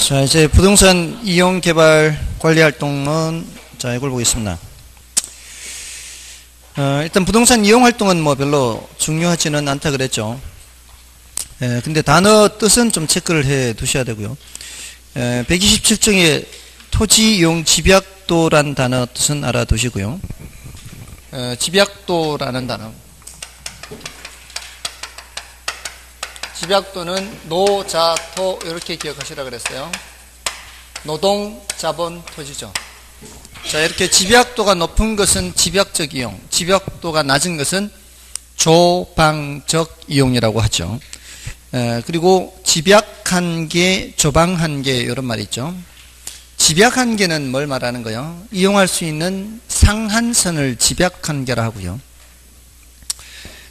자, 이제 부동산 이용 개발 관리 활동은, 자, 이걸 보겠습니다. 일단 부동산 이용 활동은 뭐 별로 중요하지는 않다 그랬죠. 근데 단어 뜻은 좀 체크를 해 두셔야 되고요. 127종의 토지 이용 집약도란 단어 뜻은 알아두시고요. 집약도라는 단어. 집약도는 노, 자, 토 이렇게 기억하시라 그랬어요. 노동, 자본, 토지죠. 자, 이렇게 집약도가 높은 것은 집약적 이용, 집약도가 낮은 것은 조방적 이용이라고 하죠. 그리고 집약한계, 조방한계 이런 말이 있죠. 집약한계는 뭘 말하는 거예요? 이용할 수 있는 상한선을 집약한계라 하고요.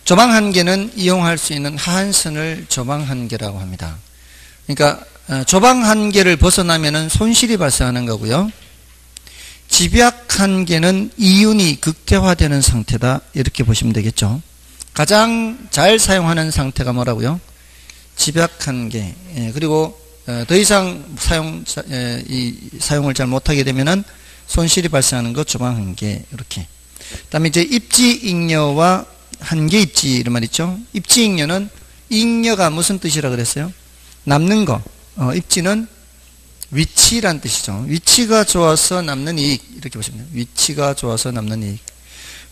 조방한계는 이용할 수 있는 하한선을 조방한계라고 합니다. 그러니까 조방한계를 벗어나면은 손실이 발생하는 거고요. 집약한계는 이윤이 극대화되는 상태다 이렇게 보시면 되겠죠. 가장 잘 사용하는 상태가 뭐라고요? 집약한계. 그리고 더 이상 사용을 잘 못하게 되면은 손실이 발생하는 것 조방한계 이렇게. 그다음에 이제 입지잉여와 한계입지 이런 말 있죠. 입지잉여는 잉여가 무슨 뜻이라 그랬어요? 남는 거. 입지는 위치란 뜻이죠. 위치가 좋아서 남는 이익 이렇게 보시면 돼요. 위치가 좋아서 남는 이익.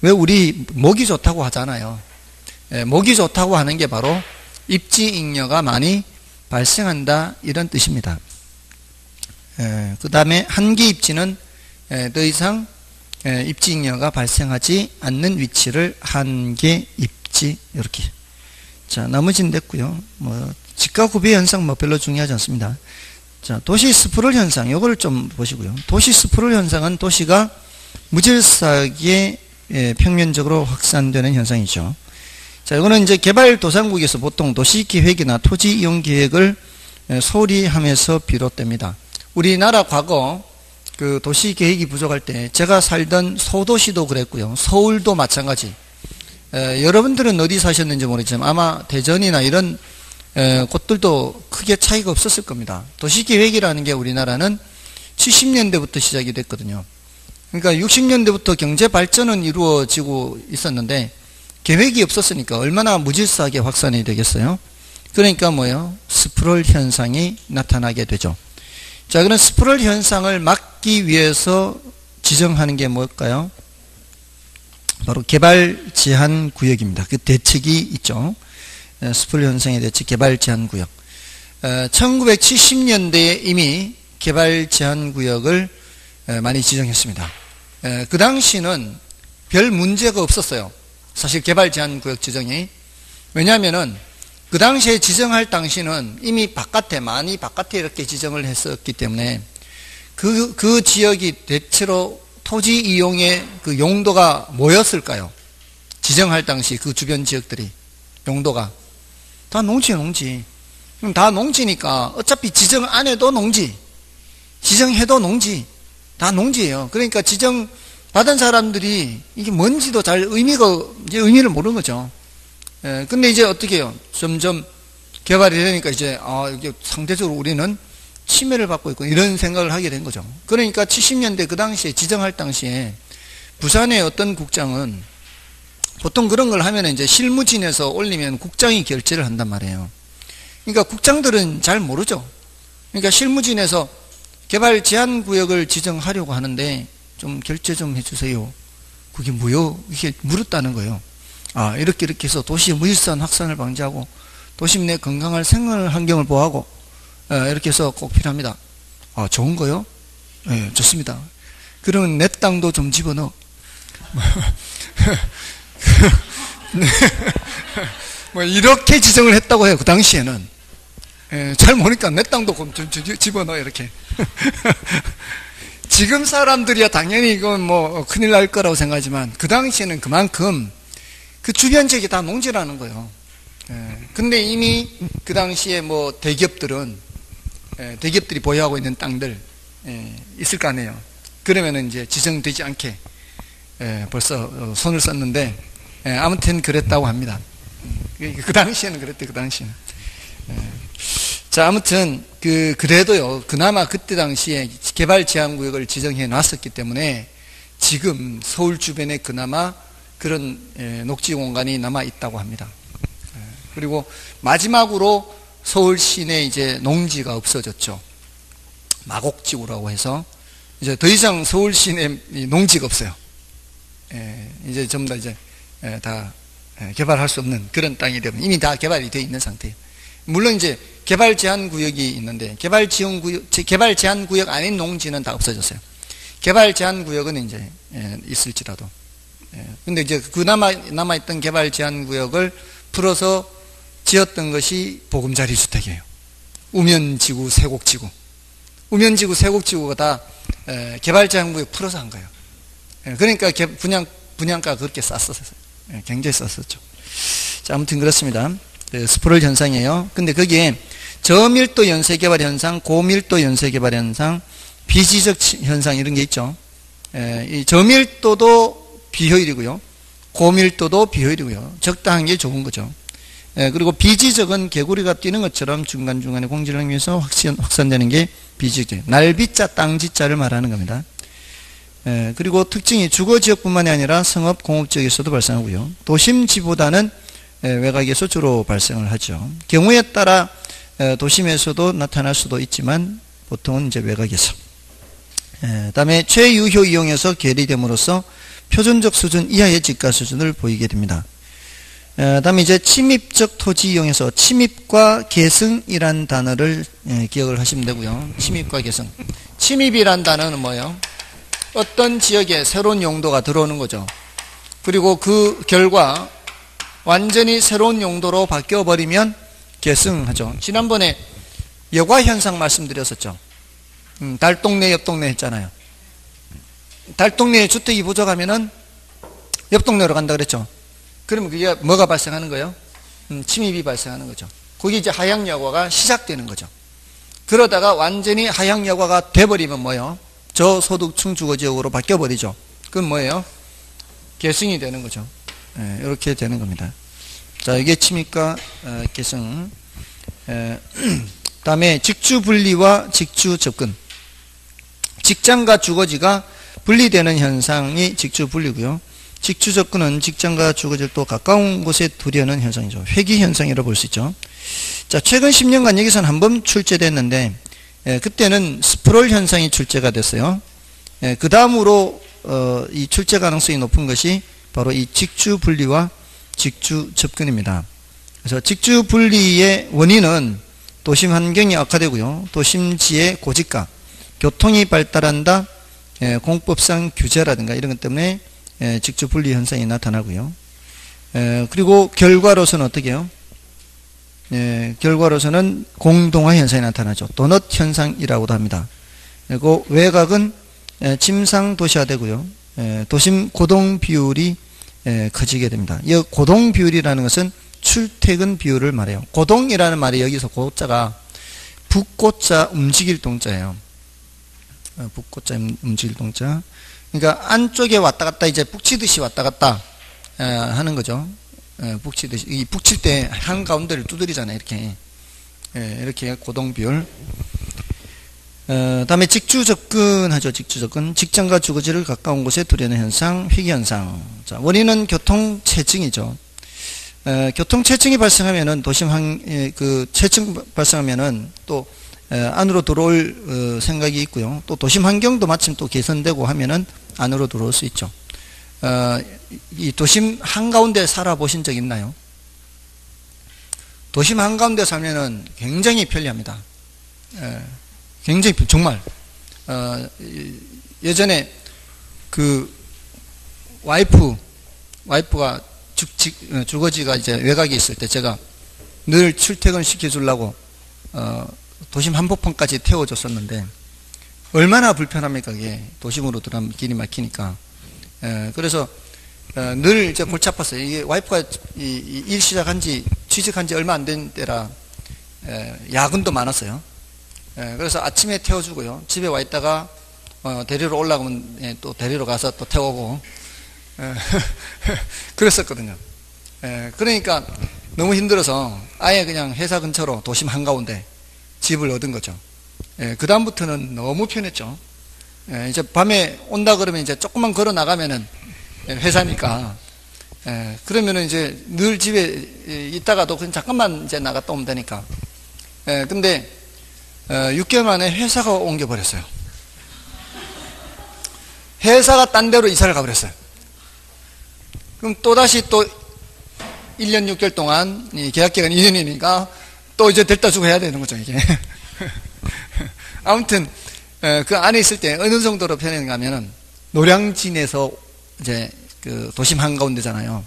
왜 우리 목이 좋다고 하잖아요. 목이 좋다고 하는 게 바로 입지잉여가 많이 발생한다 이런 뜻입니다. 그 다음에 한계입지는 더 이상 입지잉여가 발생하지 않는 위치를 한계입지 이렇게. 자, 나머지는 됐고요. 뭐 지가 구비 현상 뭐 별로 중요하지 않습니다. 자, 도시 스프롤 현상 이걸 좀 보시고요. 도시 스프롤 현상은 도시가 무질서하게 평면적으로 확산되는 현상이죠. 자, 이거는 이제 개발도상국에서 보통 도시계획이나 토지 이용 계획을 소홀히 하면서 비롯됩니다. 우리나라 과거 그 도시계획이 부족할 때 제가 살던 소도시도 그랬고요. 서울도 마찬가지. 여러분들은 어디 사셨는지 모르지만 아마 대전이나 이런 곳들도 크게 차이가 없었을 겁니다. 도시계획이라는 게 우리나라는 70년대부터 시작이 됐거든요. 그러니까 60년대부터 경제발전은 이루어지고 있었는데 계획이 없었으니까 얼마나 무질서하게 확산이 되겠어요. 그러니까 뭐예요? 스프롤 현상이 나타나게 되죠. 자, 그런 스프롤 현상을 막기 위해서 지정하는 게 뭘까요? 바로 개발 제한 구역입니다. 그 대책이 있죠. 스프롤 현상의 대책 개발 제한 구역. 1970년대에 이미 개발 제한 구역을 많이 지정했습니다. 그 당시는 별 문제가 없었어요. 사실 개발 제한 구역 지정이. 왜냐하면은 그 당시에 지정할 당시는 이미 많이 바깥에 이렇게 지정을 했었기 때문에 그 지역이 대체로 토지 이용의 그 용도가 뭐였을까요? 지정할 당시 그 주변 지역들이 용도가 다 농지예요, 농지. 그럼 다 농지니까 어차피 지정 안 해도 농지, 지정해도 농지, 다 농지예요. 그러니까 지정 받은 사람들이 이게 뭔지도 잘 의미를 모르는 거죠. 근데 이제 어떻게 해요? 점점 개발이 되니까 이제, 이게 상대적으로 우리는 침해를 받고 있고 이런 생각을 하게 된 거죠. 그러니까 70년대 그 당시에 지정할 당시에 부산의 어떤 국장은 보통 그런 걸 하면 이제 실무진에서 올리면 국장이 결재를 한단 말이에요. 그러니까 국장들은 잘 모르죠. 그러니까 실무진에서 개발 제한 구역을 지정하려고 하는데 좀 결재 좀 해주세요. 그게 뭐요? 이게 물었다는 거예요. 이렇게 해서 도시의 무질서한 확산을 방지하고 도심 내 건강한 생활 환경을 보호하고 이렇게 해서 꼭 필요합니다. 좋은 거요? 네, 좋습니다. 그러면 내 땅도 좀 집어넣어. 뭐 이렇게 지정을 했다고 해요. 그 당시에는. 잘 모르니까 내 땅도 좀 집어넣어 이렇게. 지금 사람들이야 당연히 이건 뭐 큰일 날 거라고 생각하지만 그 당시에는 그만큼 그 주변 지역이 다 농지라는 거예요. 근데 이미 그 당시에 뭐 대기업들이 보유하고 있는 땅들 있을 거 아니에요. 그러면은 이제 지정되지 않게 벌써 손을 썼는데 아무튼 그랬다고 합니다. 그 당시에는 그랬대. 그 당시에는. 자, 아무튼 그래도요, 그나마 그때 당시에 개발 제한 구역을 지정해 놨었기 때문에 지금 서울 주변에 그나마 그런 녹지 공간이 남아 있다고 합니다. 그리고 마지막으로 서울 시내 이제 농지가 없어졌죠. 마곡지구라고 해서 이제 더 이상 서울 시내 농지가 없어요. 이제 전부 다 이제 다 개발할 수 없는 그런 땅이 되면 이미 다 개발이 되어 있는 상태예요. 물론 이제 개발 제한 구역이 있는데 개발 제한 구역 아닌 농지는 다 없어졌어요. 개발 제한 구역은 이제 있을지라도. 근데 이제 그나마 남아있던 개발 제한 구역을 풀어서 지었던 것이 보금자리 주택이에요. 우면지구, 세곡지구. 우면지구, 세곡지구가 다 개발 제한 구역 풀어서 한 거예요. 그러니까 분양가가 그렇게 쌌었어요. 굉장히 쌌었죠. 자, 아무튼 그렇습니다. 스프롤 현상이에요. 근데 거기에 저밀도 연쇄개발 현상, 고밀도 연쇄개발 현상, 비지적 현상 이런 게 있죠. 이 저밀도도 비효율이고요. 고밀도도 비효율이고요. 적당한 게 좋은 거죠. 그리고 비지적은 개구리가 뛰는 것처럼 중간중간에 공지를 하기 위해서 확산되는 게 비지적이에요. 날비자, 땅지자를 말하는 겁니다. 그리고 특징이 주거지역뿐만이 아니라 성업, 공업지역에서도 발생하고요. 도심지보다는 외곽에서 주로 발생을 하죠. 경우에 따라 도심에서도 나타날 수도 있지만 보통은 이제 외곽에서. 다음에 최유효 이용에서 괴리됨으로써 표준적 수준 이하의 집가 수준을 보이게 됩니다. 다음에 이제 침입적 토지 이용에서 침입과 계승이란 단어를 기억을 하시면 되고요. 침입과 계승. 침입이란 단어는 뭐예요? 어떤 지역에 새로운 용도가 들어오는 거죠. 그리고 그 결과 완전히 새로운 용도로 바뀌어 버리면 계승하죠. 지난번에 여과 현상 말씀드렸었죠. 달동네 옆동네 했잖아요. 달동네에 주택이 부족하면은 옆동네로 간다 그랬죠. 그러면 그게 뭐가 발생하는 거예요? 침입이 발생하는 거죠. 거기 이제 하향여과가 시작되는 거죠. 그러다가 완전히 하향여과가 돼버리면 뭐예요? 저소득층 주거지역으로 바뀌어버리죠. 그건 뭐예요? 계승이 되는 거죠. 이렇게 되는 겁니다. 자, 이게 침입과 계승. 다음에 직주분리와 직주접근. 직장과 주거지가 분리되는 현상이 직주분리고요. 직주접근은 직장과 주거지를 또 가까운 곳에 두려는 현상이죠. 회귀현상이라고 볼 수 있죠. 자, 최근 10년간 여기서는 한 번 출제됐는데 그때는 스프롤 현상이 출제가 됐어요. 그 다음으로 이 출제 가능성이 높은 것이 바로 이 직주분리와 직주접근입니다. 그래서 직주분리의 원인은 도심 환경이 악화되고요. 도심지의 고집과 교통이 발달한다, 공법상 규제라든가 이런 것 때문에 직주분리 현상이 나타나고요. 그리고 결과로서는 어떻게 해요? 결과로서는 공동화 현상이 나타나죠. 도넛 현상이라고도 합니다. 그리고 외곽은 침상 도시화되고요. 도심 고동 비율이 커지게 됩니다. 이 고동 비율이라는 것은 출퇴근 비율을 말해요. 고동이라는 말이 여기서 고자가 북고자 움직일 동자예요. 북고자 움직일 동자. 그러니까 안쪽에 왔다 갔다 이제 북치듯이 왔다 갔다 하는 거죠. 북치듯이. 이 북칠 때 한가운데를 두드리잖아요. 이렇게 고동 비율. 다음에 직주접근하죠. 직주접근. 직장과 주거지를 가까운 곳에 두려는 현상, 회귀현상. 자, 원인은 교통체증이죠. 교통체증이 발생하면은 체증 발생하면은 또 안으로 들어올 생각이 있고요. 또 도심 환경도 마침 또 개선되고 하면은 안으로 들어올 수 있죠. 이 도심 한가운데 살아보신 적 있나요? 도심 한가운데 살면은 굉장히 편리합니다. 굉장히 정말 예전에 그 와이프가 주거지가 이제 외곽에 있을 때 제가 늘 출퇴근 시켜주려고 도심 한복판까지 태워줬었는데 얼마나 불편합니까? 그게 도심으로 들어가면 길이 막히니까. 그래서 늘 이제 골치 아팠어요. 이게 와이프가 일 취직한 지 얼마 안 된 때라 야근도 많았어요. 그래서 아침에 태워주고요. 집에 와 있다가 데리러 올라가면 또 데리러 가서 또 태우고 그랬었거든요. 그러니까 너무 힘들어서 아예 그냥 회사 근처로 도심 한가운데 집을 얻은 거죠. 그 다음부터는 너무 편했죠. 이제 밤에 온다 그러면 이제 조금만 걸어 나가면은 회사니까. 그러면은 이제 늘 집에 있다가도 그냥 잠깐만 이제 나갔다 오면 되니까. 근데 6개월 만에 회사가 옮겨버렸어요. 회사가 딴 데로 이사를 가버렸어요. 그럼 또다시 또 1년 6개월 동안, 계약기간 2년이니까 또 이제 델타 주고 해야 되는 거죠, 이게. 아무튼, 그 안에 있을 때 어느 정도로 편했는가 하면은, 노량진에서 이제 그 도심 한가운데잖아요.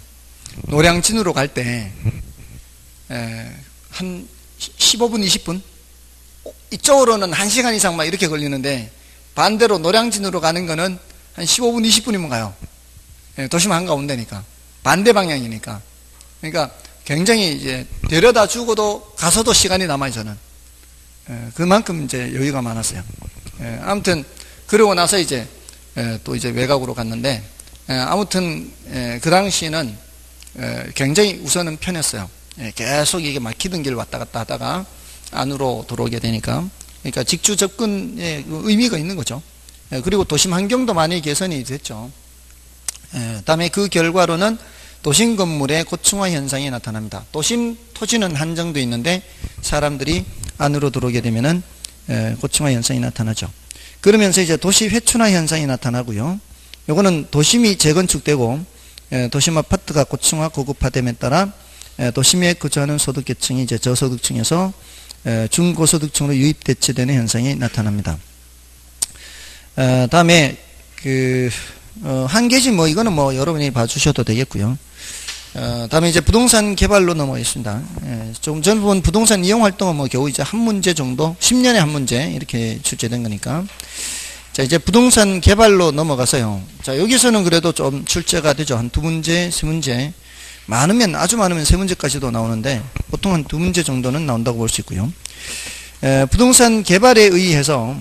노량진으로 갈 때, 한 15분, 20분? 이쪽으로는 1시간 이상 막 이렇게 걸리는데, 반대로 노량진으로 가는 거는 한 15분, 20분이면 가요. 도심 한가운데니까. 반대 방향이니까. 그러니까 굉장히 이제 데려다 주고도 가서도 시간이 남아요, 저는. 그만큼 이제 여유가 많았어요. 아무튼, 그러고 나서 이제, 또 이제 외곽으로 갔는데, 아무튼, 그 당시에는 굉장히 우선은 편했어요. 계속 이게 막히던 길 왔다 갔다 하다가 안으로 들어오게 되니까. 그러니까 직주 접근의 의미가 있는 거죠. 그리고 도심 환경도 많이 개선이 됐죠. 다음에 그 결과로는 도심 건물의 고층화 현상이 나타납니다. 도심 토지는 한정되어 있는데 사람들이 안으로 들어오게 되면은 고층화 현상이 나타나죠. 그러면서 이제 도시 회춘화 현상이 나타나고요. 요거는 도심이 재건축되고 도심 아파트가 고층화 고급화됨에 따라 도심에 거주하는 소득계층이 이제 저소득층에서 중고소득층으로 유입 대체되는 현상이 나타납니다. 다음에 한 개지 뭐 이거는 뭐 여러분이 봐주셔도 되겠고요. 다음에 이제 부동산 개발로 넘어가겠습니다. 조금 전에 본 부동산 이용 활동은 뭐 겨우 이제 한 문제 정도, 10년에 한 문제 이렇게 출제된 거니까. 자, 이제 부동산 개발로 넘어가서요. 자, 여기서는 그래도 좀 출제가 되죠. 한 2문제, 3문제. 많으면, 아주 많으면 3문제까지도 나오는데, 보통 한 2문제 정도는 나온다고 볼 수 있고요. 부동산 개발에 의해서,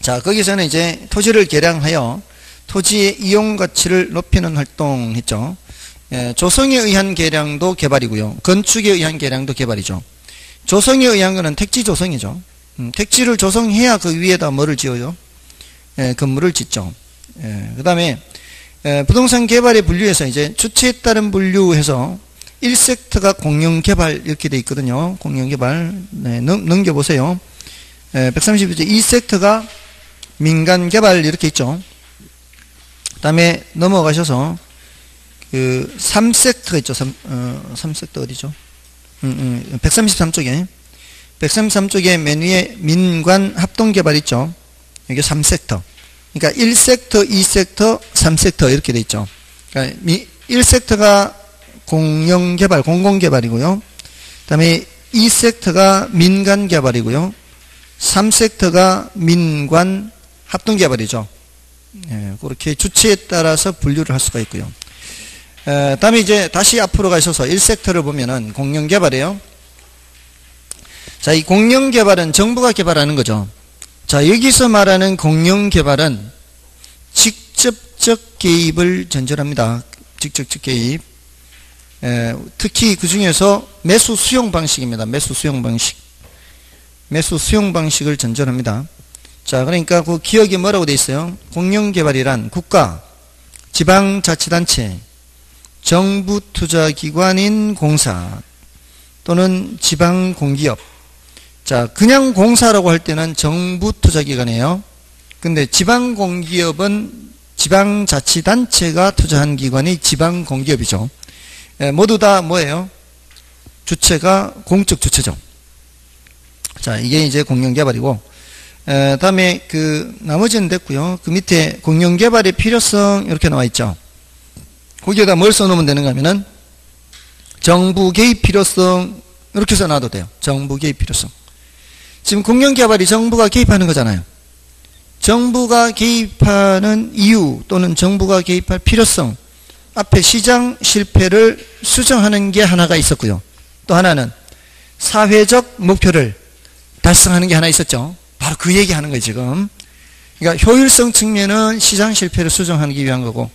자, 거기서는 이제 토지를 개량하여 토지의 이용 가치를 높이는 활동 했죠. 조성에 의한 개량도 개발이고요. 건축에 의한 개량도 개발이죠. 조성에 의한 거는 택지 조성이죠. 택지를 조성해야 그 위에다 뭐를 지어요? 건물을 짓죠. 그 다음에 부동산 개발의 분류에서 이제 주체에 따른 분류해서 1섹터가 공영개발 이렇게 돼 있거든요. 공영개발. 네, 넘겨보세요. 132조 2섹터가 민간개발 이렇게 있죠. 그 다음에 넘어가셔서 그 3섹터가 있죠. 3섹터 어디죠? 133쪽에 133쪽에 맨 위에 민관 합동개발 있죠. 여기 3섹터. 그러니까 1섹터, 2섹터, 3섹터 이렇게 돼 있죠. 그러니까 1섹터가 공영개발, 공공개발이고요. 그 다음에 2섹터가 민간개발이고요. 3섹터가 민관 합동개발이죠. 그렇게 주체에 따라서 분류를 할 수가 있고요. 다음에 이제 다시 앞으로 가셔서 1섹터를 보면은 공영개발이에요. 자, 이 공영개발은 정부가 개발하는 거죠. 자, 여기서 말하는 공영개발은 직접적 개입을 전제합니다. 직접적 개입. 특히 그 중에서 매수 수용 방식입니다. 매수 수용 방식. 매수 수용 방식을 전제합니다. 자, 그러니까 그 기억이 뭐라고 돼 있어요? 공영개발이란 국가, 지방자치단체, 정부 투자기관인 공사 또는 지방공기업. 자, 그냥 공사라고 할 때는 정부 투자기관이에요. 근데 지방공기업은 지방자치단체가 투자한 기관이 지방공기업이죠. 모두 다 뭐예요? 주체가 공적 주체죠. 자, 이게 이제 공영개발이고, 다음에 그 나머지는 됐고요. 그 밑에 공영개발의 필요성 이렇게 나와 있죠. 거기에다 뭘 써놓으면 되는가 하면은 정부 개입 필요성 이렇게 써놔도 돼요. 정부 개입 필요성. 지금 공영개발이 정부가 개입하는 거잖아요. 정부가 개입하는 이유 또는 정부가 개입할 필요성. 앞에 시장 실패를 수정하는 게 하나가 있었고요. 또 하나는 사회적 목표를 달성하는 게 하나 있었죠. 바로 그 얘기하는 거예요, 지금. 그러니까 효율성 측면은 시장 실패를 수정하기 위한 거고,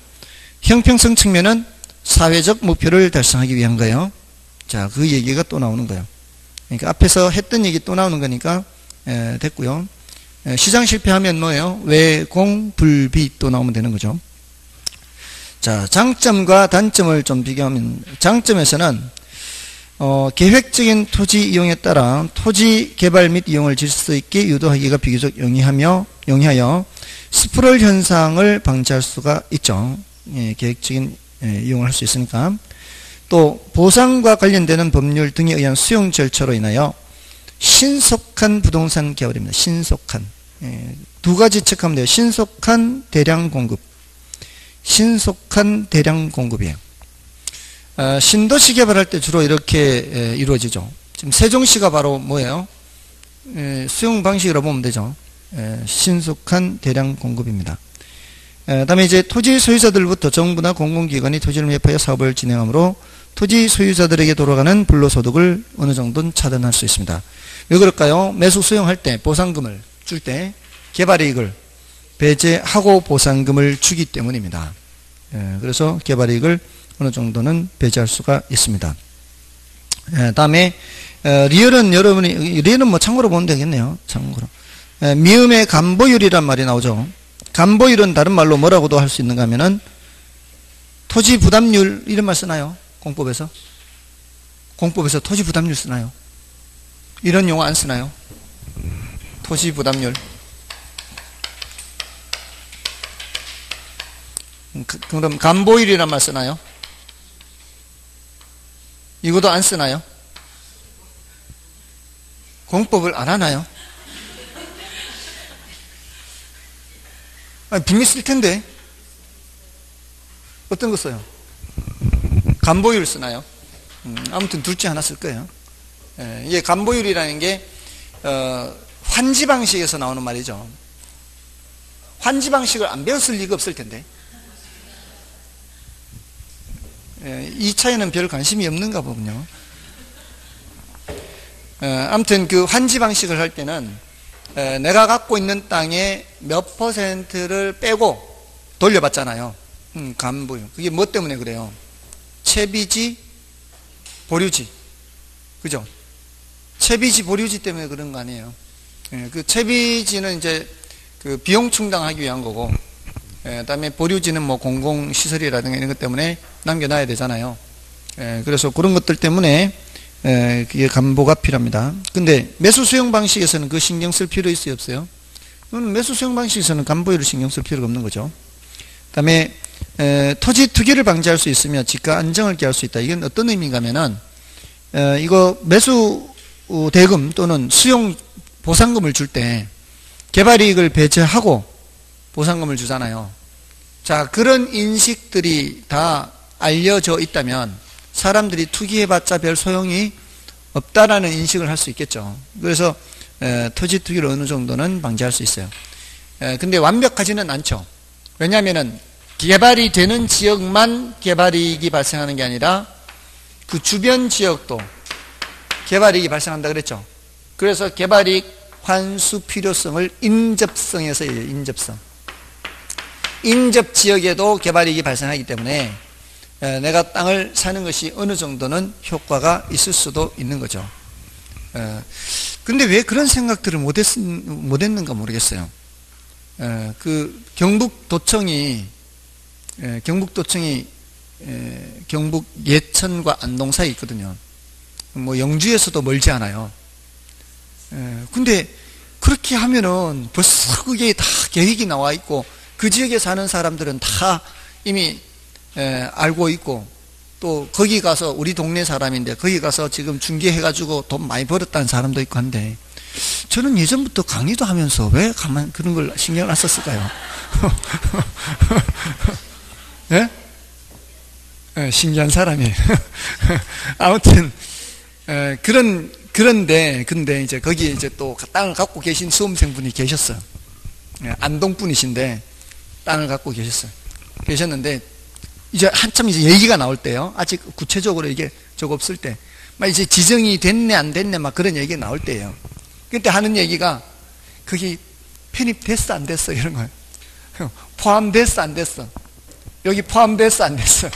형평성 측면은 사회적 목표를 달성하기 위한 거예요. 자, 그 얘기가 또 나오는 거예요. 그러니까 앞에서 했던 얘기 또 나오는 거니까 됐고요. 시장 실패하면 뭐예요? 외공, 불비 또 나오면 되는 거죠. 자, 장점과 단점을 좀 비교하면, 장점에서는 계획적인 토지 이용에 따라 토지 개발 및 이용을 질서 있게 유도하기가 비교적 용이하여 스프롤 현상을 방지할 수가 있죠. 계획적인 이용을 할 수 있으니까. 또 보상과 관련되는 법률 등에 의한 수용 절차로 인하여 신속한 부동산 개발입니다. 신속한. 두 가지 체크하면 돼요. 신속한 대량 공급. 신속한 대량 공급이에요. 신도시 개발할 때 주로 이렇게 이루어지죠. 지금 세종시가 바로 뭐예요? 수용 방식이라고 보면 되죠. 신속한 대량 공급입니다. 다음에 이제 토지 소유자들부터 정부나 공공기관이 토지를 매입하여 사업을 진행하므로 토지 소유자들에게 돌아가는 불로소득을 어느 정도는 차단할 수 있습니다. 왜 그럴까요? 매수 수용할 때 보상금을 줄 때 개발이익을 배제하고 보상금을 주기 때문입니다. 그래서 개발이익을 어느 정도는 배제할 수가 있습니다. 다음에 리얼은 리얼은 뭐 참고로 보면 되겠네요. 참고로. 미음의 간보율이란 말이 나오죠. 간보율은 다른 말로 뭐라고도 할 수 있는가 하면은 토지 부담률 이런 말 쓰나요? 공법에서? 공법에서 토지 부담률 쓰나요? 이런 용어 안 쓰나요? 토지 부담률. 그럼 간보율이란 말 쓰나요? 이것도 안 쓰나요? 공법을 안 하나요? 빙의 쓸 텐데. 어떤 거 써요? 간보율 쓰나요? 아무튼 둘 중 하나 쓸 거예요. 이게 간보율이라는 게 환지 방식에서 나오는 말이죠. 환지 방식을 안 배웠을 리가 없을 텐데. 이 차이는 별 관심이 없는가 보군요. 아무튼 그 환지 방식을 할 때는 내가 갖고 있는 땅의 몇 퍼센트를 빼고 돌려받잖아요. 간보율. 그게 뭐 때문에 그래요? 채비지, 보류지. 그죠? 채비지, 보류지 때문에 그런 거 아니에요. 그 채비지는 이제 그 비용 충당하기 위한 거고, 그다음에 보류지는 뭐 공공시설이라든가 이런 것 때문에 남겨놔야 되잖아요. 그래서 그런 것들 때문에 그게 간보가 필요합니다. 근데 매수 수용 방식에서는 그 신경 쓸 필요 있어요, 없어요? 매수 수용 방식에서는 간보율을 신경 쓸 필요가 없는 거죠. 그다음에 토지 투기를 방지할 수 있으며 지가 안정을 기할 수 있다. 이건 어떤 의미인가 하면은 이거 매수 대금 또는 수용 보상금을 줄 때 개발이익을 배제하고 보상금을 주잖아요. 자, 그런 인식들이 다 알려져 있다면 사람들이 투기해봤자 별 소용이 없다라는 인식을 할 수 있겠죠. 그래서 토지 투기를 어느 정도는 방지할 수 있어요. 근데 완벽하지는 않죠. 왜냐하면은 개발이 되는 지역만 개발이익이 발생하는 게 아니라 그 주변 지역도 개발이익이 발생한다 그랬죠. 그래서 개발이익 환수 필요성을 인접성에서 해요. 인접성. 인접 지역에도 개발이익이 발생하기 때문에 내가 땅을 사는 것이 어느 정도는 효과가 있을 수도 있는 거죠. 근데 왜 그런 생각들을 못했는가 모르겠어요. 그 경북도청이 경북 예천과 안동 사이에 있거든요. 뭐 영주에서도 멀지 않아요. 근데 그렇게 하면은 벌써 그게 다 계획이 나와 있고 그 지역에 사는 사람들은 다 이미 알고 있고 또 거기 가서 우리 동네 사람인데 거기 가서 지금 중개해가지고 돈 많이 벌었다는 사람도 있고 한데 저는 예전부터 강의도 하면서 왜 가만 그런 걸 신경을 안 썼을까요? 예? 신기한 사람이에요. 아무튼 근데 이제 거기 이제 또 땅을 갖고 계신 수험생분이 계셨어요. 안동 분이신데 땅을 갖고 계셨는데 이제 한참 이제 얘기가 나올 때요. 아직 구체적으로 이게 저거 없을 때, 막 이제 지정이 됐네 안 됐네 막 그런 얘기가 나올 때예요. 그때 하는 얘기가 거기 편입됐어 안 됐어 이런 거예요. 포함됐어 안 됐어. 여기 포함됐어 안 됐어.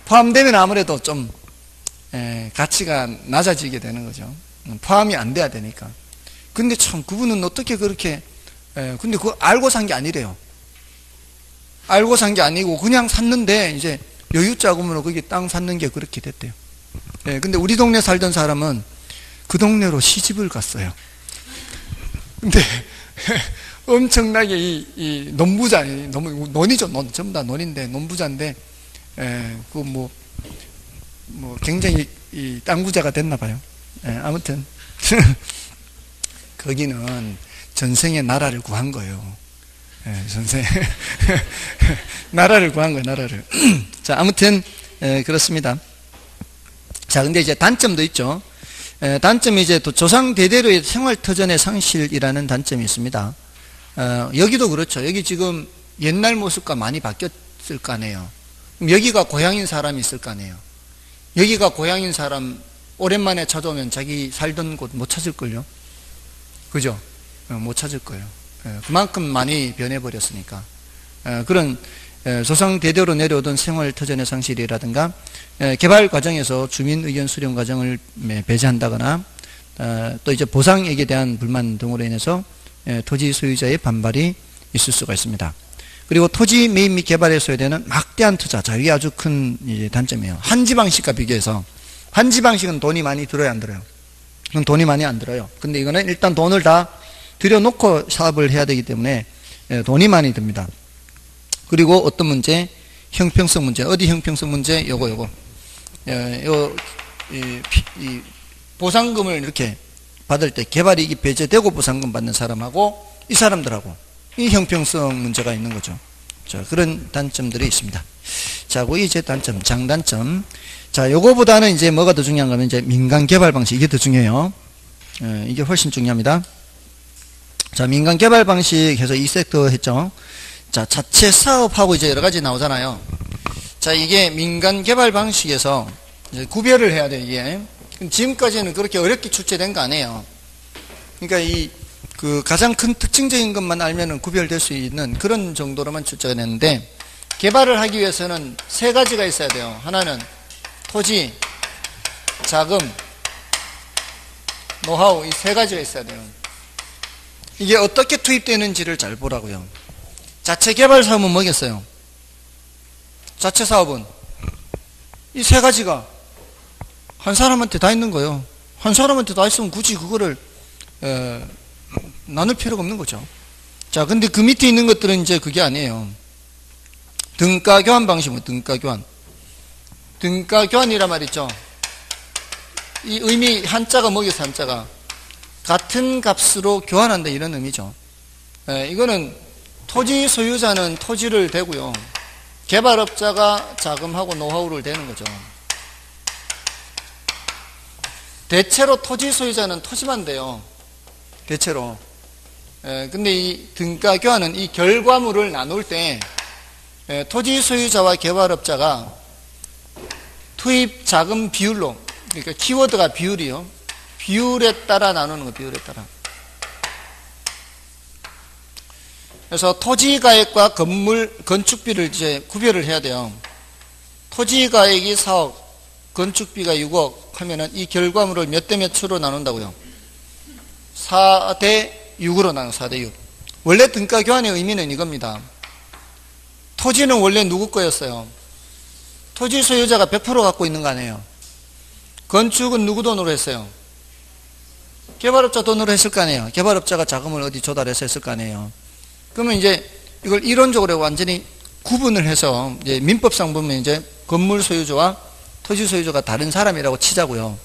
포함되면 아무래도 좀 가치가 낮아지게 되는 거죠. 포함이 안 돼야 되니까. 근데 참 그분은 어떻게 그렇게 근데 그거 알고 산 게 아니래요. 알고 산 게 아니고 그냥 샀는데 이제 여유 자금으로 거기 땅 샀는 게 그렇게 됐대요. 근데 우리 동네 살던 사람은 그 동네로 시집을 갔어요. 근데 엄청나게 이 논부자, 너무 논이죠. 전부 다 논인데 논부자인데 그 뭐 굉장히 이 땅부자가 됐나 봐요. 아무튼 거기는 전생에 나라를 구한 거예요. 전생 나라를 구한 거예요. 나라를. 자, 아무튼 그렇습니다. 자, 근데 이제 단점도 있죠. 단점이 이제 또 조상 대대로의 생활 터전의 상실이라는 단점이 있습니다. 여기도 그렇죠. 여기 지금 옛날 모습과 많이 바뀌었을 거 아니에요. 그럼 여기가 고향인 사람이 있을 거 아니에요. 여기가 고향인 사람 오랜만에 찾아오면 자기 살던 곳 못 찾을걸요. 그죠? 못 찾을 거예요. 그만큼 많이 변해버렸으니까. 그런 조상 대대로 내려오던 생활 터전의 상실이라든가 개발 과정에서 주민 의견 수렴 과정을 배제한다거나 또 이제 보상액에 대한 불만 등으로 인해서 토지 소유자의 반발이 있을 수가 있습니다. 그리고 토지 매입 및 개발에 소요되는 막대한 투자, 자, 이게 아주 큰 이제 단점이에요. 한지방식과 비교해서 한지방식은 돈이 많이 들어요, 안 들어요? 그건 돈이 많이 안 들어요. 근데 이거는 일단 돈을 다 들여놓고 사업을 해야 되기 때문에 돈이 많이 듭니다. 그리고 어떤 문제? 형평성 문제. 어디 형평성 문제? 요거. 이 보상금을 이렇게 받을 때 개발이익이 배제되고 보상금 받는 사람하고 이 사람들하고 이 형평성 문제가 있는 거죠. 자, 그런 단점들이 있습니다. 자, 그 이제 단점, 장단점. 자, 요거보다는 이제 뭐가 더 중요한 거면 이제 민간 개발 방식, 이게 더 중요해요. 이게 훨씬 중요합니다. 자, 민간 개발 방식 해서 2세트 했죠. 자, 자체 사업하고 이제 여러 가지 나오잖아요. 자, 이게 민간 개발 방식에서 이제 구별을 해야 돼요, 이게. 지금까지는 그렇게 어렵게 출제된 거 아니에요. 그러니까 그 가장 큰 특징적인 것만 알면은 구별될 수 있는 그런 정도로만 출제가 됐는데, 개발을 하기 위해서는 세 가지가 있어야 돼요. 하나는 토지, 자금, 노하우, 이 세 가지가 있어야 돼요. 이게 어떻게 투입되는지를 잘 보라고요. 자체 개발 사업은 뭐겠어요? 자체 사업은 이 세 가지가 한 사람한테 다 있는 거예요. 한 사람한테 다 있으면 굳이 그거를 나눌 필요가 없는 거죠. 자, 근데 그 밑에 있는 것들은 이제 그게 아니에요. 등가 교환 방식은 등가 교환. 등가 교환이란 말이죠. 이 의미 한자가 뭐겠어요? 한자가 같은 값으로 교환한다 이런 의미죠. 이거는 토지 소유자는 토지를 대고요. 개발업자가 자금하고 노하우를 대는 거죠. 대체로 토지 소유자는 토지만 돼요. 대체로. 근데 이 등가 교환은 이 결과물을 나눌 때 토지 소유자와 개발업자가 투입 자금 비율로, 그러니까 키워드가 비율이요. 비율에 따라 나누는 거, 비율에 따라. 그래서 토지 가액과 건물 건축비를 이제 구별을 해야 돼요. 토지 가액이 4억, 건축비가 6억 하면은 이 결과물을 몇 대 몇으로 나눈다고요? 4대 6으로 나눠, 4대 6. 원래 등가 교환의 의미는 이겁니다. 토지는 원래 누구 거였어요? 토지 소유자가 100% 갖고 있는 거 아니에요? 건축은 누구 돈으로 했어요? 개발업자 돈으로 했을 거 아니에요? 개발업자가 자금을 어디 조달해서 했을 거 아니에요? 그러면 이제 이걸 이론적으로 완전히 구분을 해서 이제 민법상 보면 이제 건물 소유주와 토지 소유주가 다른 사람이라고 치자고요.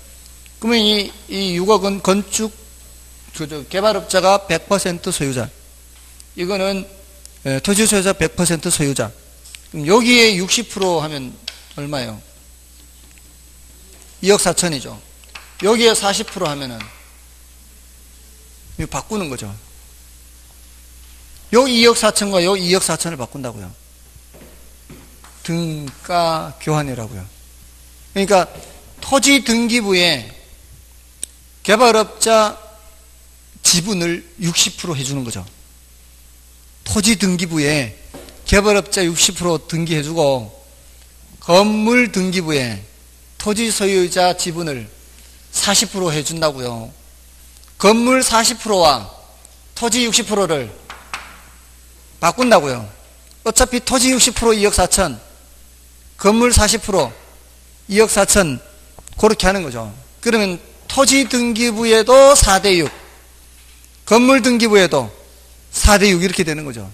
그러면 이 6억은 건축 개발업자가 100% 소유자. 이거는 토지 소유자 100% 소유자. 그럼 여기에 60% 하면 얼마예요? 2억 4천이죠. 여기에 40% 하면은 이거 바꾸는 거죠. 요 2억 4천과 요 2억 4천을 바꾼다고요. 등가 교환이라고요. 그러니까 토지 등기부에 개발업자 지분을 60% 해주는 거죠. 토지 등기부에 개발업자 60% 등기해주고 건물 등기부에 토지 소유자 지분을 40% 해준다고요. 건물 40%와 토지 60%를 바꾼다고요. 어차피 토지 60% 2억 4천, 건물 40% 2억 4천 그렇게 하는 거죠. 그러면 토지 등기부에도 4대6, 건물 등기부에도 4대6 이렇게 되는 거죠.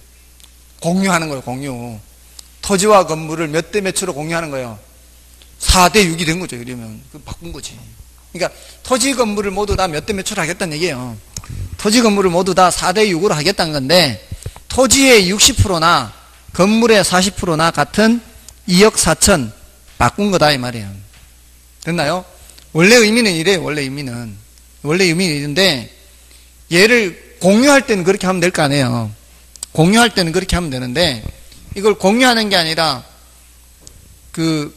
공유하는 거예요. 공유. 토지와 건물을 몇 대 몇으로 공유하는 거예요. 4대6이 된 거죠. 이러면 바꾼 거지. 그러니까 토지 건물을 모두 다 몇 대 몇으로 하겠다는 얘기예요. 토지 건물을 모두 다 4대6으로 하겠다는 건데 토지의 60%나 건물의 40%나 같은 2억 4천 바꾼 거다 이 말이에요. 됐나요? 원래 의미는 이래요. 원래 의미는 이런데 얘를 공유할 때는 그렇게 하면 될 거 아니에요. 공유할 때는 그렇게 하면 되는데 이걸 공유하는 게 아니라 그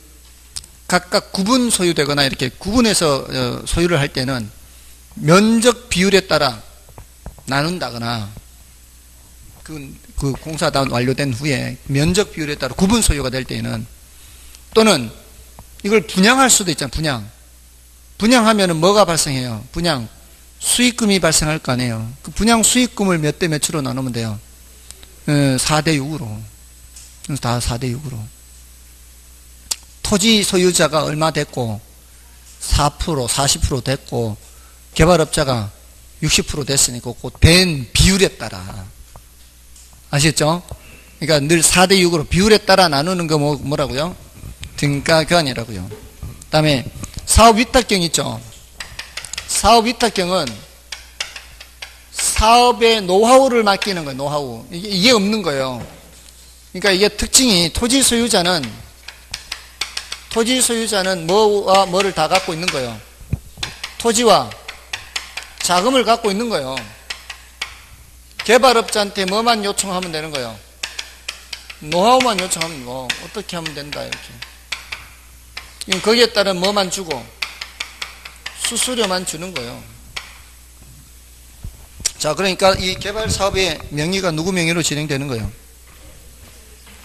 각각 구분 소유되거나 이렇게 구분해서 소유를 할 때는 면적 비율에 따라 나눈다거나 그 공사 다 완료된 후에 면적 비율에 따라 구분 소유가 될 때에는 또는 이걸 분양할 수도 있잖아요. 분양하면은 뭐가 발생해요? 분양 수익금이 발생할 거 아니에요. 그 분양 수익금을 몇 대 몇으로 나누면 돼요? 4대6으로. 다 4대6으로. 토지 소유자가 얼마 됐고 4%, 40% 됐고 개발업자가 60% 됐으니까 그 된 비율에 따라 아시겠죠? 그러니까 늘 4대6으로 비율에 따라 나누는 거 뭐라고요? 등가 교환이라고요. 그 다음에 사업 위탁경 있죠? 사업 위탁경은 사업의 노하우를 맡기는 거예요. 노하우. 이게 없는 거예요. 그러니까 이게 특징이 토지 소유자는 뭐와 뭐를 다 갖고 있는 거예요. 토지와 자금을 갖고 있는 거예요. 개발업자한테 뭐만 요청하면 되는 거예요. 노하우만 요청하면 뭐 어떻게 하면 된다 이렇게. 거기에 따른 뭐만 주고 수수료만 주는 거예요. 자, 그러니까 이 개발 사업의 명의가 누구 명의로 진행되는 거예요?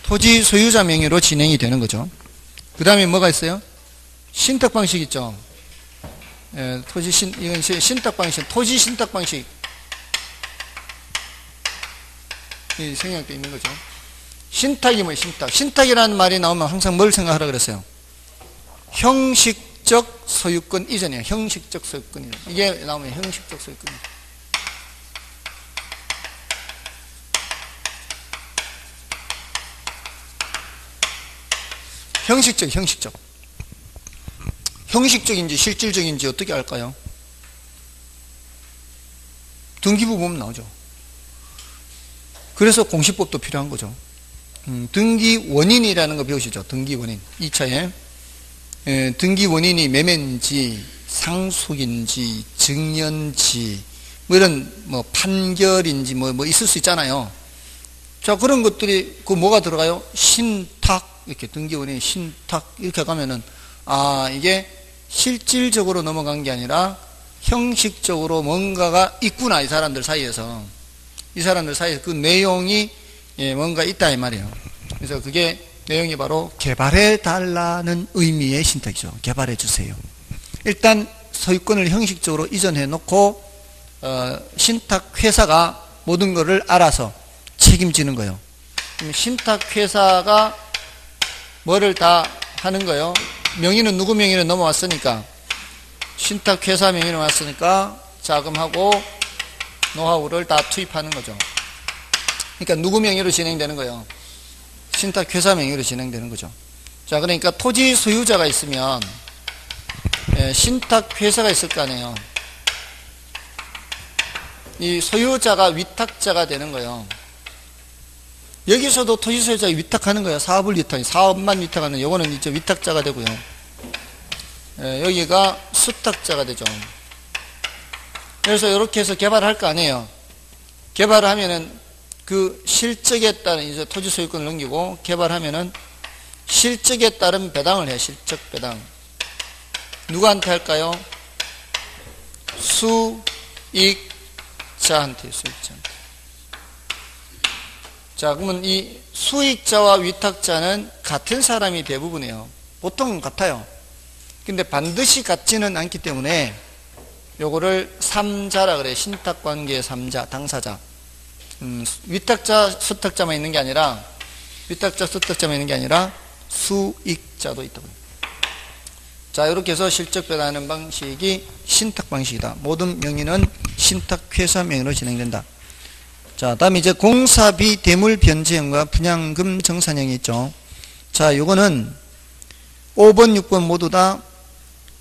토지 소유자 명의로 진행이 되는 거죠. 그 다음에 뭐가 있어요? 신탁 방식 있죠. 이건 신탁 방식, 토지 신탁 방식. 이 생략되어 있는 거죠. 신탁이 뭐예요? 신탁이라는 말이 나오면 항상 뭘 생각하라 그랬어요? 형식적 소유권 이전이에요. 형식적 소유권 이전. 이게 나오면 형식적 소유권. 형식적인지 실질적인지 어떻게 알까요? 등기부 보면 나오죠. 그래서 공시법도 필요한 거죠. 등기 원인이라는 거 배우시죠. 등기 원인. 2차에 등기 원인이 매매인지 상속인지 증여인지 뭐 이런 뭐 판결인지 뭐 있을 수 있잖아요. 자, 그런 것들이 그 뭐가 들어가요? 신탁 이렇게 등기 원인 신탁 이렇게 가면은 이게 실질적으로 넘어간 게 아니라 형식적으로 뭔가가 있구나 이 사람들 사이에서 그 내용이 뭔가 있다 이 말이에요. 그래서 그게 내용이 바로 개발해 달라는 의미의 신탁이죠. 개발해 주세요. 일단 소유권을 형식적으로 이전해 놓고 신탁 회사가 모든 것을 알아서 책임지는 거예요. 신탁 회사가 뭐를 다 하는 거예요? 명의는 누구 명의로 넘어왔으니까 신탁 회사 명의로 왔으니까 자금하고 노하우를 다 투입하는 거죠. 그러니까 누구 명의로 진행되는 거예요? 신탁 회사 명의로 진행되는 거죠. 자, 그러니까 토지 소유자가 있으면 신탁 회사가 있을 거 아니에요. 이 소유자가 위탁자가 되는 거예요. 여기서도 토지 소유자가 위탁하는 거예요. 사업만 위탁하는, 요거는 이제 위탁자가 되고요. 여기가 수탁자가 되죠. 그래서 이렇게 해서 개발할 거 아니에요. 개발을 하면은 그 실적에 따른 이제 토지 소유권을 넘기고 개발하면은 실적에 따른 배당을 해요. 실적 배당. 누구한테 할까요? 수익자한테. 자, 그러면 이 수익자와 위탁자는 같은 사람이 대부분이에요. 보통은 같아요. 근데 반드시 같지는 않기 때문에 요거를 3자라 그래. 신탁관계 3자, 당사자. 위탁자, 수탁자만 있는 게 아니라, 위탁자, 수탁자만 있는 게 아니라 수익자도 있다고요. 자, 이렇게 해서 실적 배당하는 방식이 신탁 방식이다. 모든 명의는 신탁회사 명의로 진행된다. 자, 다음에 이제 공사비 대물 변제형과 분양금 정산형이 있죠. 자, 요거는 5번, 6번 모두 다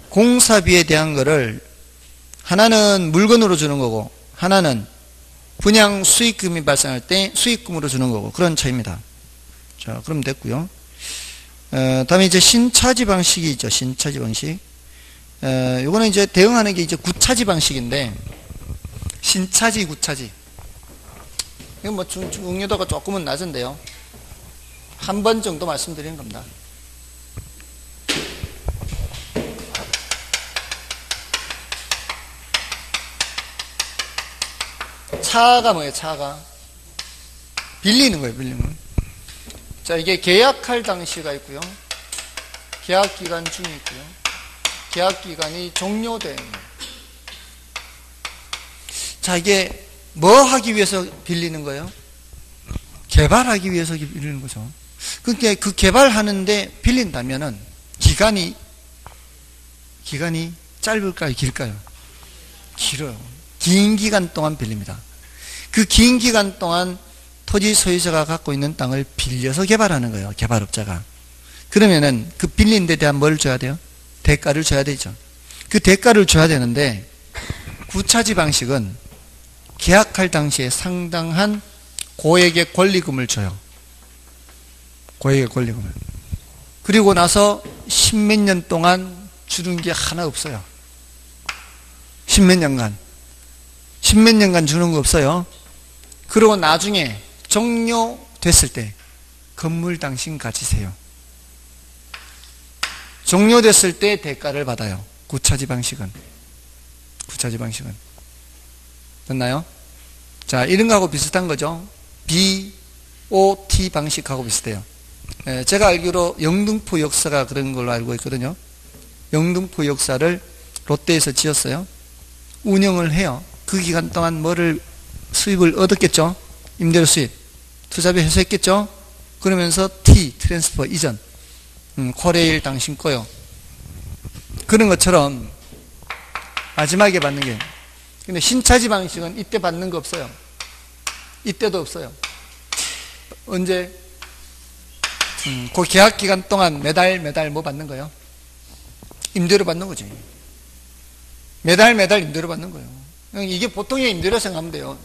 공사비에 대한 거를 하나는 물건으로 주는 거고 하나는 분양 수익금이 발생할 때 수익금으로 주는 거고 그런 차이입니다. 자, 그럼 됐고요. 다음에 이제 신차지 방식이 있죠. 신차지 방식. 요거는 이제 대응하는 게 이제 구차지 방식인데 신차지, 구차지. 이건 뭐 중요도가 조금은 낮은데요. 한 번 정도 말씀드리는 겁니다. 차가 뭐예요? 차가 빌리는 거예요. 빌리는 거. 자, 이게 계약할 당시가 있고요. 계약기간 중에 있고요. 계약기간이 종료된. 자, 이게 뭐 하기 위해서 빌리는 거예요? 개발하기 위해서 빌리는 거죠. 그러니까 그 개발하는데 빌린다면은 기간이 짧을까요? 길까요? 길어요. 긴 기간 동안 빌립니다. 그 긴 기간 동안 토지 소유자가 갖고 있는 땅을 빌려서 개발하는 거예요. 개발업자가. 그러면은 그 빌린 데 대한 뭘 줘야 돼요? 대가를 줘야 되죠. 그 대가를 줘야 되는데 구차지 방식은 계약할 당시에 상당한 고액의 권리금을 줘요. 고액의 권리금을. 그리고 나서 십몇 년 동안 주는 게 하나 없어요. 십몇 년간 주는 거 없어요. 그리고 나중에 종료됐을 때 건물 당신 가지세요. 종료됐을 때 대가를 받아요. 구차지 방식은. 됐나요? 자, 이런 거하고 비슷한 거죠. BOT 방식하고 비슷해요. 제가 알기로 영등포 역사가 그런 걸로 알고 있거든요. 영등포 역사를 롯데에서 지었어요. 운영을 해요. 그 기간 동안 뭐를 수입을 얻었겠죠? 임대료 수입. 투자비 회수했겠죠? 그러면서 트랜스퍼 이전. 코레일 당신 거요. 그런 것처럼 마지막에 받는 게. 근데 신차지 방식은 이때 받는 거 없어요. 이때도 없어요. 언제? 그 계약 기간 동안 매달 뭐 받는 거예요? 임대료 받는 거지. 매달 임대료 받는 거예요. 이게 보통의 임대료 생각하면 돼요.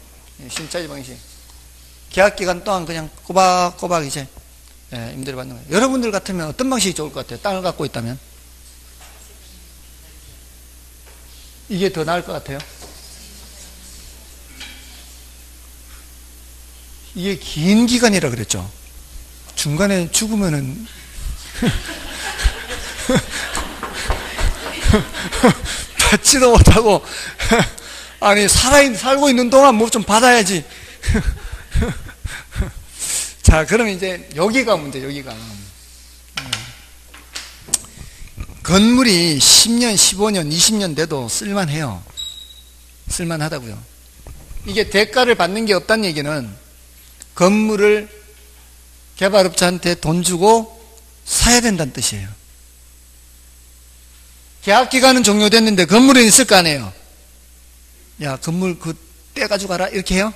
신차지 방식. 계약 기간 동안 그냥 꼬박꼬박 이제 임대료 받는 거예요. 여러분들 같으면 어떤 방식이 좋을 것 같아요? 땅을 갖고 있다면? 이게 더 나을 것 같아요? 이게 긴 기간이라 그랬죠. 중간에 죽으면은 받지도 못하고 아니 살고 있는 동안 뭐 좀 받아야지. 자, 그럼 이제 여기가 문제. 여기가 건물이 10년, 15년, 20년 돼도 쓸만해요. 쓸만하다고요. 이게 대가를 받는 게 없다는 얘기는 건물을 개발업자한테 돈 주고 사야 된다는 뜻이에요. 계약기간은 종료됐는데 건물은 있을 거 아니에요. 야, 건물 그 떼가지고 가라 이렇게 해요?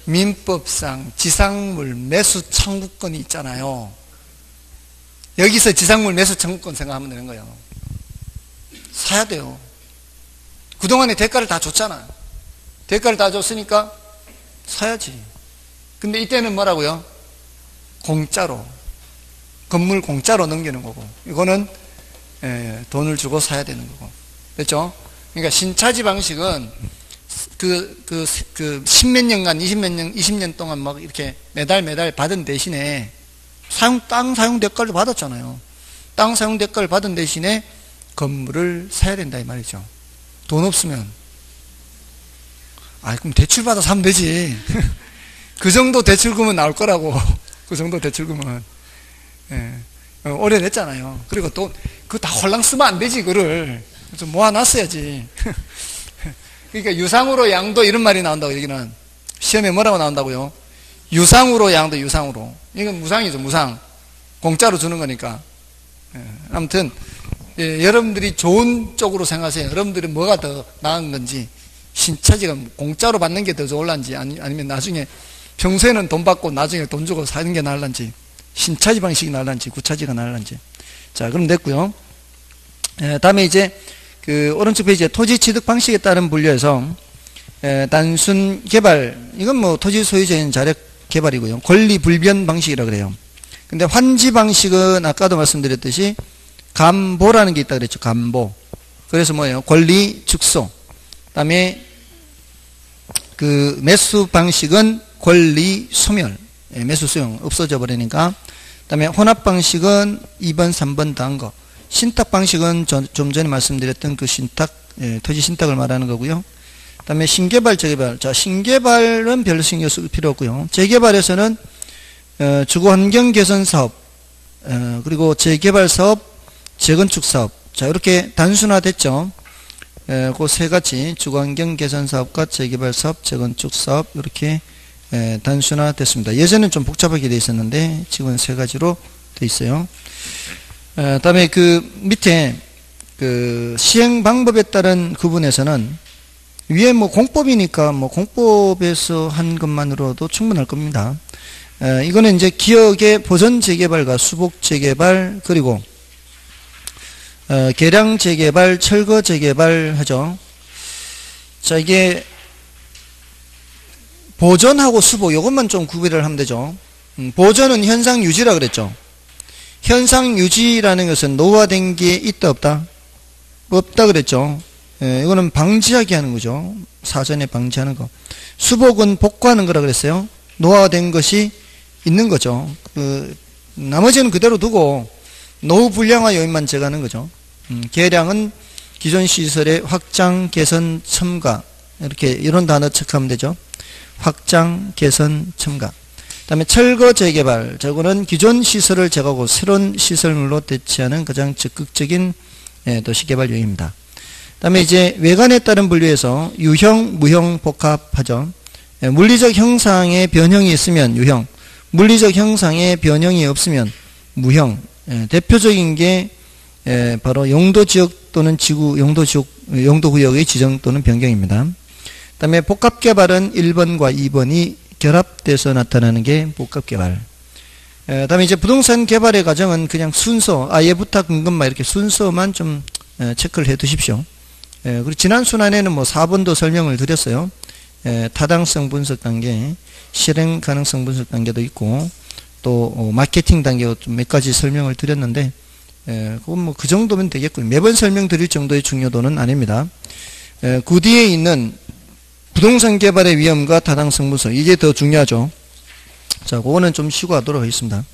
민법상 지상물 매수 청구권이 있잖아요. 여기서 지상물 매수 청구권 생각하면 되는 거예요. 사야 돼요. 그동안에 대가를 다 줬잖아. 대가를 다 줬으니까 사야지. 근데 이때는 뭐라고요? 공짜로. 건물 공짜로 넘기는 거고. 이거는 돈을 주고 사야 되는 거고. 됐죠? 그러니까 신차지 방식은 십몇 년간, 20년 동안 막 이렇게 매달 받은 대신에 땅 사용 대가를 받았잖아요. 땅 사용 대가를 받은 대신에 건물을 사야 된다 이 말이죠. 돈 없으면 그럼 대출 받아 사면 되지. 그 정도 대출금은 나올 거라고. 그 정도 대출금은. 오래됐잖아요. 그리고 또 그거 다 홀랑 쓰면 안 되지. 그거를 좀 모아놨어야지. 그러니까 유상으로 양도 이런 말이 나온다고. 여기는 시험에 뭐라고 나온다고요? 유상으로 양도. 유상으로. 이건 무상이죠. 무상. 공짜로 주는 거니까. 아무튼 여러분들이 좋은 쪽으로 생각하세요. 여러분들이 뭐가 더 나은 건지, 신차지가 공짜로 받는 게 더 좋을란지, 아니면 나중에 평소에는 돈 받고 나중에 돈 주고 사는 게 나을란지, 신차지 방식이 나을란지, 구차지가 나을란지. 자, 그럼 됐고요. 다음에 이제 그 오른쪽 페이지에 토지 취득 방식에 따른 분류에서 단순 개발, 이건 뭐 토지 소유자인 자력 개발이고요. 권리 불변 방식이라 그래요. 근데 환지 방식은 아까도 말씀드렸듯이 감보라는 게 있다 그랬죠. 감보. 그래서 뭐예요? 권리 축소. 그다음에 그 매수 방식은 권리 소멸. 매수 수용 없어져 버리니까. 그다음에 혼합 방식은 2번, 3번 다 한 거. 신탁 방식은 좀 전에 말씀드렸던 그 신탁, 토지 신탁을 말하는 거고요. 그다음에 신개발, 재개발. 자, 신개발은 별로 신경 쓸 필요 없고요. 재개발에서는 주거 환경 개선 사업, 그리고 재개발 사업, 재건축 사업. 자, 이렇게 단순화됐죠. 그 세 가지 주거 환경 개선 사업과 재개발 사업, 재건축 사업 이렇게 단순화됐습니다. 예전엔 좀 복잡하게 돼 있었는데 지금은 세 가지로 돼 있어요. 다음에 그 밑에 그 시행 방법에 따른 구분에서는 위에 뭐 공법이니까 뭐 공법에서 한 것만으로도 충분할 겁니다. 이거는 이제 기억의 보전 재개발과 수복 재개발, 그리고 계량 재개발, 철거 재개발 하죠. 자, 이게 보전하고 수복 이것만 좀 구별을 하면 되죠. 보전은 현상 유지라 그랬죠. 현상 유지라는 것은 노후화된 게 있다 없다? 없다 그랬죠. 이거는 방지하게 하는 거죠. 사전에 방지하는 거. 수복은 복구하는 거라 그랬어요. 노후화된 것이 있는 거죠. 나머지는 그대로 두고 노후 불량화 요인만 제거하는 거죠. 계량은 기존 시설의 확장, 개선, 첨가, 이렇게 이런 단어 체크하면 되죠. 확장, 개선, 첨가. 그다음에 철거 재개발, 저거는 기존 시설을 제거하고 새로운 시설물로 대체하는 가장 적극적인 도시개발 요인입니다. 그다음에 이제 외관에 따른 분류에서 유형, 무형, 복합하죠. 물리적 형상의 변형이 있으면 유형, 물리적 형상의 변형이 없으면 무형. 대표적인 게 바로 용도지역 또는 지구, 용도구역의 지정 또는 변경입니다. 그 다음에 복합개발은 1번과 2번이 결합돼서 나타나는 게 복합개발. 그 다음에 이제 부동산 개발의 과정은 그냥 순서, 예부터 근검만 이렇게 순서만 좀 체크를 해 두십시오. 그리고 지난 순환에는 뭐 4번도 설명을 드렸어요. 타당성 분석 단계, 실행 가능성 분석 단계도 있고, 또 마케팅 단계도 좀 몇 가지 설명을 드렸는데, 그건 뭐 그 정도면 되겠고요. 매번 설명드릴 정도의 중요도는 아닙니다. 그 뒤에 있는 부동산 개발의 위험과 타당성 분석, 이게 더 중요하죠. 자, 그거는 좀 쉬고 하도록 하겠습니다.